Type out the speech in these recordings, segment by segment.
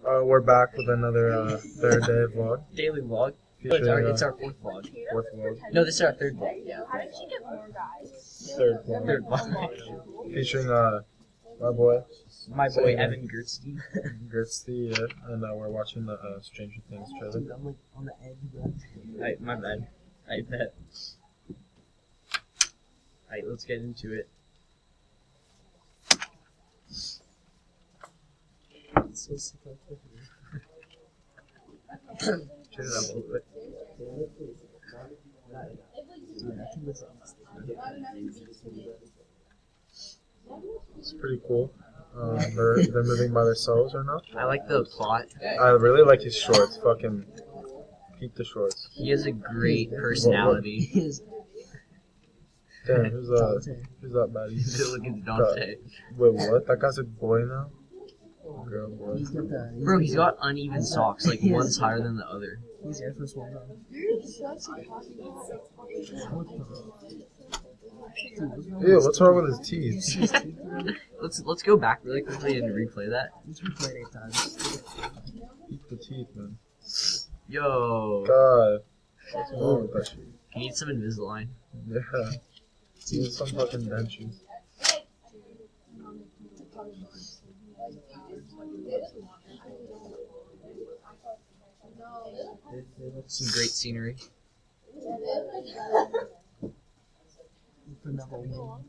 We're back with another third day vlog. Daily vlog. Featuring, It's our fourth vlog. Fourth vlog. No, this is our third vlog. Yeah. How did she get more guys? Third vlog. Third vlog. Featuring my boy. My boy Evan Gertzty. Gertzty, yeah. And we're watching the Stranger Things trailer. Dude, I'm like on the edge, bro. Alright, my bad. I bet. Alright, let's get into it. It's so sick up Turn it up a little bit. It's pretty cool. They're moving by themselves or not? I like the plot. I really like his shorts. Fucking peep the shorts. He has a great personality. Damn, who's that baddie? Look at Dante. Wait, what? That guy's a boy now? Girl, boy. Bro, he's got uneven socks. Like one's higher than the other. He's Air Force One. Ew, what's wrong with his teeth? Let's go back really quickly and replay that. Let's replay it 8 times. Peep the teeth, man. Yo. God. What's wrong with that shit? You need some Invisalign. Yeah. He needs some fucking dentures. Some great scenery.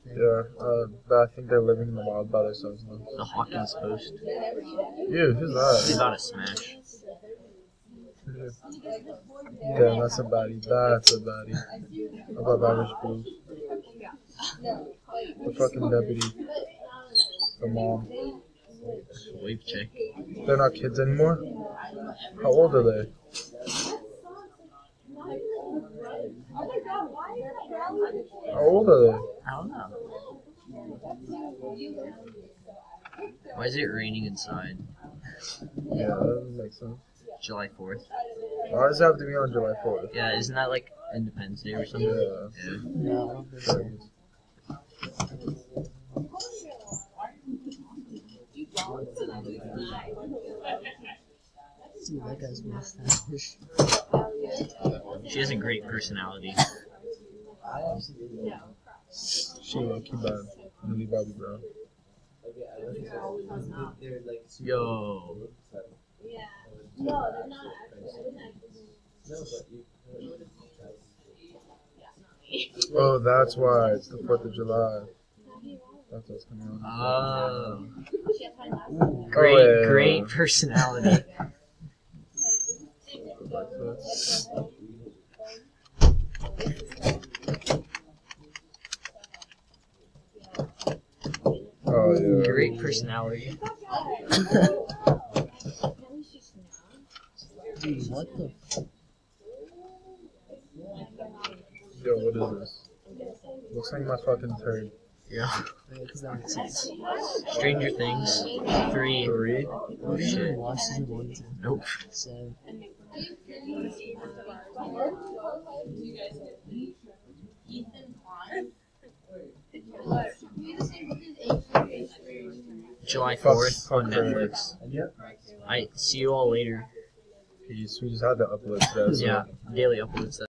Yeah, but I think they're living in the wild by themselves now. The Hawkins Post. Ew, who's that? They about to smash. Damn, that's a baddie. That's a baddie. Above average blues. The fucking deputy. The mom. Wave check. They're not kids anymore? How old are they? How old are they? I don't know. Why is it raining inside? Yeah, that doesn't make sense. July 4th. Why does it have to be on July 4th? Yeah, isn't that like Independence Day or something? Yeah. No, I don't think so. See, that guy's mustache. She has a great personality. She low-key bad. Millie Bobby Brown. Yo. Oh, that's why. It's the 4th of July. That's what's coming on. Oh. Great personality. Oh, yeah. Great personality. Dude, what the? Yo, what is this? Looks like my fucking turd. Yeah. Because that makes sense. Stranger Things 3. 3? Oh shit. Watch season 1 and 2. Nope. So. July 4th Fuck on Netflix. I see you all later. Peace. We just had to upload today. So. Yeah, daily uploads.